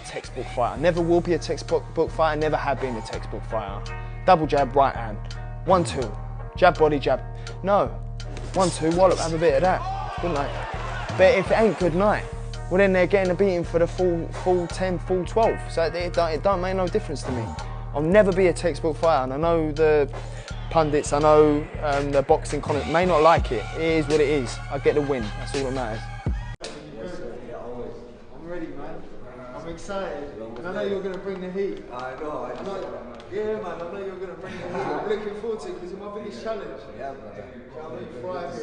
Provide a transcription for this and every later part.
textbook fighter. Never will be a textbook fighter, never have been a textbook fighter. Double jab, right hand. 1-2. Jab, body, jab. No. 1-2, wallop, have a bit of that. Good night. But if it ain't good night, well then they're getting a beating for the full 10, full 12. So it don't make no difference to me. I'll never be a textbook fighter. And I know the pundits, I know the boxing comments may not like it. It is what it is. I get the win. That's all that matters. I'm ready, man. I'm excited. And I know you're going to bring the heat. I know. Yeah, man. I know you're going to bring the heat. I'm looking forward to it because it's my biggest challenge. Yeah, brother.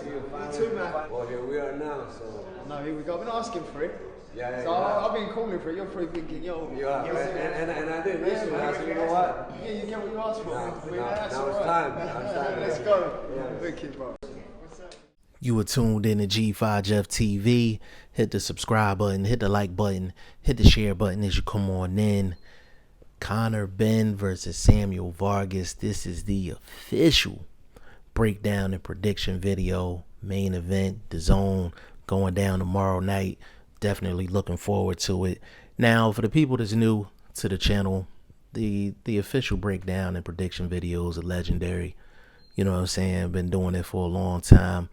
You too, man. Well, here we are now, so. No, here we go. I've been asking for it. Yeah, so I've been calling for it. You're probably thinking, yo. Yeah, and I did listen. I said, you know what? Yeah, you get what you asked for. Now it's time. Let's go. Wicked, bro. You are tuned in to G5 Jeff TV. Hit the subscribe button, hit the like button, hit the share button as you come on in. Conor Benn versus Samuel Vargas. This is the official breakdown and prediction video. Main event, the zone, going down tomorrow night. Definitely looking forward to it. Now, for the people that's new to the channel, the official breakdown and prediction videos are legendary. You know what I'm saying? Been doing it for a long time.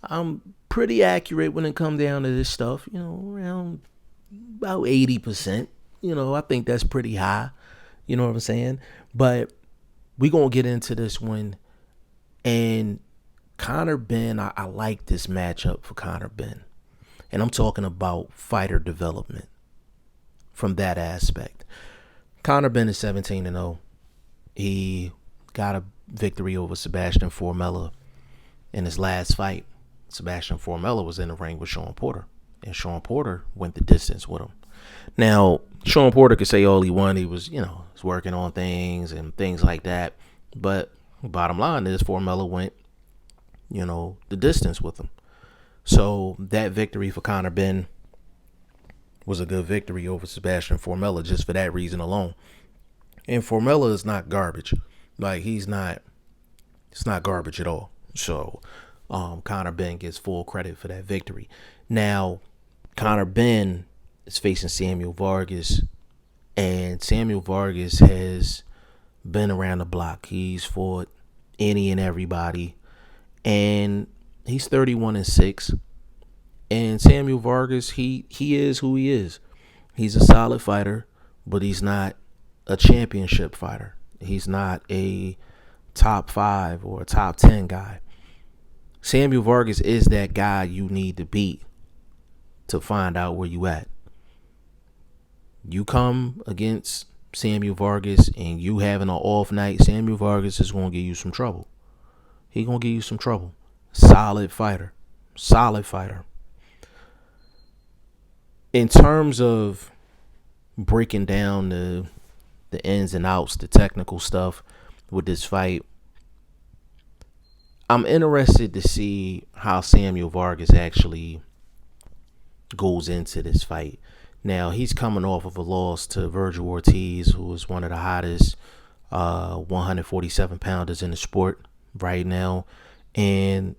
I'm pretty accurate when it comes down to this stuff. You know, around about 80%. You know, I think that's pretty high. You know what I'm saying? But we gonna get into this one. And Conor Benn, I like this matchup for Conor Benn. And I'm talking about fighter development from that aspect. Conor Benn is 17-0. He got a victory over Sebastian Formella in his last fight. Sebastian Formella was in the ring with Sean Porter, and Sean Porter went the distance with him. Now, Sean Porter could say all he wanted. He was, was working on things and things like that. But bottom line is Formella went, the distance with him. So that victory for Conor Benn was a good victory over Sebastian Formella just for that reason alone. And Formella is not garbage. Like, it's not garbage at all. So Conor Benn gets full credit for that victory. Now, Conor Benn is facing Samuel Vargas, and Samuel Vargas has been around the block. He's fought any and everybody, and he's 31-6. And Samuel Vargas, he is who he is. He's a solid fighter, but he's not a championship fighter. He's not a top 5 or a top 10 guy. Samuel Vargas is that guy you need to beat to find out where you at. You come against Samuel Vargas and you having an off night, Samuel Vargas is going to give you some trouble. He's going to give you some trouble. Solid fighter. Solid fighter. In terms of breaking down the ins and outs, the technical stuff with this fight, I'm interested to see how Samuel Vargas actually goes into this fight. Now, he's coming off of a loss to Virgil Ortiz, who is one of the hottest 147-pounders in the sport right now. And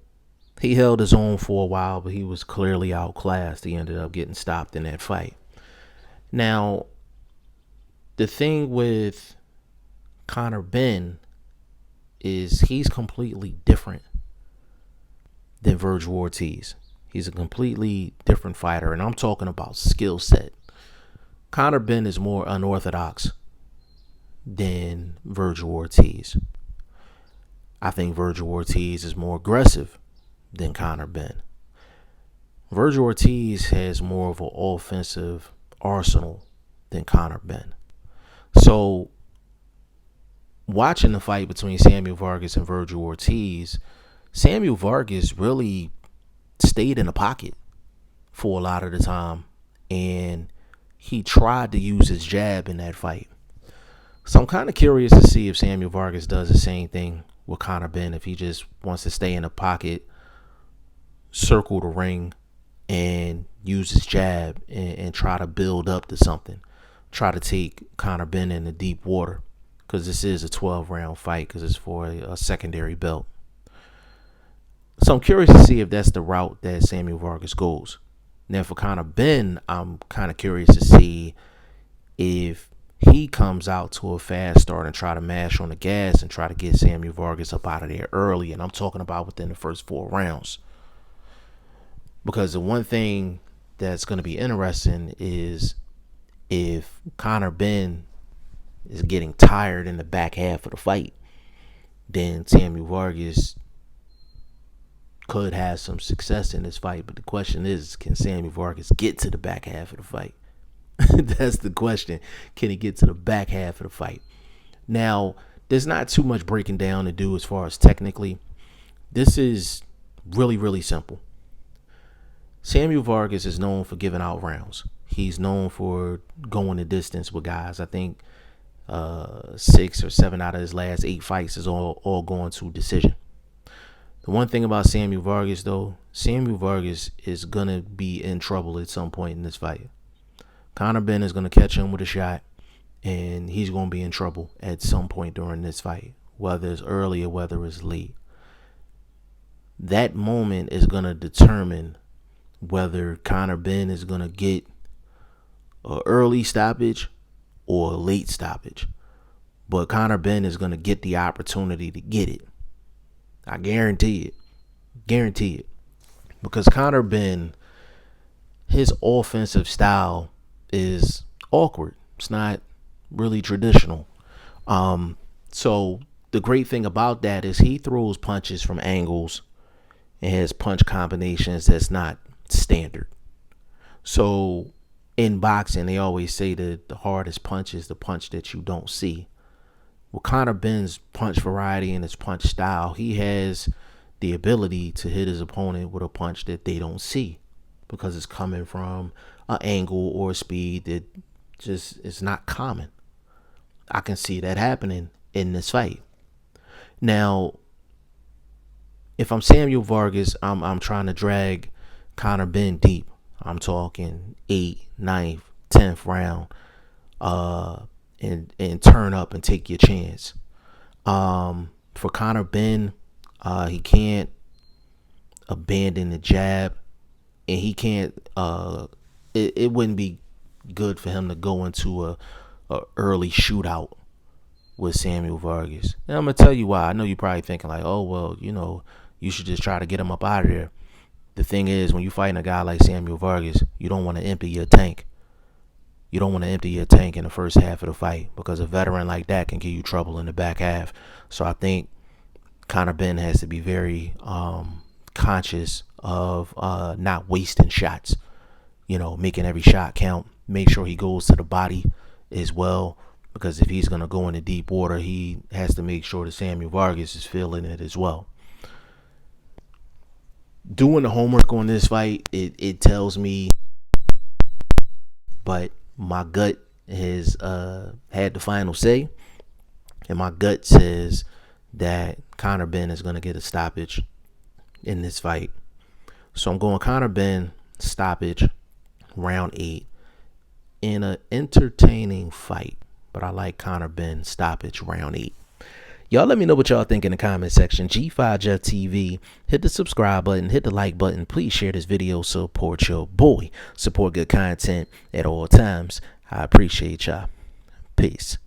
he held his own for a while, but he was clearly outclassed. He ended up getting stopped in that fight. Now, the thing with Conor Benn is he's completely different than Virgil Ortiz. He's a completely different fighter, and I'm talking about skill set. Conor Benn is more unorthodox than Virgil Ortiz. I think Virgil Ortiz is more aggressive than Conor Benn. Virgil Ortiz has more of an offensive arsenal than Conor Benn. So, watching the fight between Samuel Vargas and Virgil Ortiz, Samuel Vargas really stayed in the pocket for a lot of the time, and he tried to use his jab in that fight. So I'm kind of curious to see if Samuel Vargas does the same thing with Conor Benn, if he just wants to stay in the pocket, circle the ring, and use his jab and try to build up to something. Try to take Conor Benn into deep water, because this is a 12-round fight, because it's for a secondary belt. So I'm curious to see if that's the route that Samuel Vargas goes. Now, for Conor Benn, I'm kind of curious to see if he comes out to a fast start and try to mash on the gas and try to get Samuel Vargas up out of there early, and I'm talking about within the first 4 rounds. Because the one thing that's going to be interesting is if Conor Benn is getting tired in the back half of the fight, then Samuel Vargas could have some success in this fight. But the question is, can Samuel Vargas get to the back half of the fight? That's the question. Can he get to the back half of the fight? Now, there's not too much breaking down to do as far as technically. This is really, really simple. Samuel Vargas is known for giving out rounds. He's known for going the distance with guys. I think 6 or 7 out of his last 8 fights is all going to decision. The one thing about Samuel Vargas, though, Samuel Vargas is going to be in trouble at some point in this fight. Conor Benn is going to catch him with a shot, and he's going to be in trouble at some point during this fight, whether it's early or whether it's late. That moment is going to determine whether Conor Benn is going to get an early stoppage or a late stoppage. But Conor Benn is going to get the opportunity to get it. I guarantee it. Guarantee it. Because Conor Benn, his offensive style is awkward. It's not really traditional. So the great thing about that is he throws punches from angles and has punch combinations that's not standard. So in boxing, they always say that the hardest punch is the punch that you don't see. With Conor Benn's punch variety and his punch style, he has the ability to hit his opponent with a punch that they don't see because it's coming from an angle or a speed that just is not common. I can see that happening in this fight. Now, if I'm Samuel Vargas, I'm trying to drag Conor Benn deep. I'm talking 8th, 9th, 10th round, and turn up and take your chance. For Conor Benn, he can't abandon the jab, and he can't. It wouldn't be good for him to go into a early shootout with Samuel Vargas. And I'm gonna tell you why. I know you're probably thinking like, oh well, you should just try to get him up out of there. The thing is, when you're fighting a guy like Samuel Vargas, you don't want to empty your tank. You don't want to empty your tank in the first half of the fight because a veteran like that can give you trouble in the back half. So I think Conor Benn has to be very conscious of not wasting shots. Making every shot count. Make sure he goes to the body as well, because if he's going to go into deep water, he has to make sure that Samuel Vargas is feeling it as well. Doing the homework on this fight, it tells me, but my gut has had the final say, and my gut says that Conor Benn is going to get a stoppage in this fight. So I'm going Conor Benn stoppage round 8 in an entertaining fight, but I like Conor Benn stoppage round 8. Y'all let me know what y'all think in the comment section. G5 Jeff TV. Hit the subscribe button. Hit the like button. Please share this video. Support your boy. Support good content at all times. I appreciate y'all. Peace.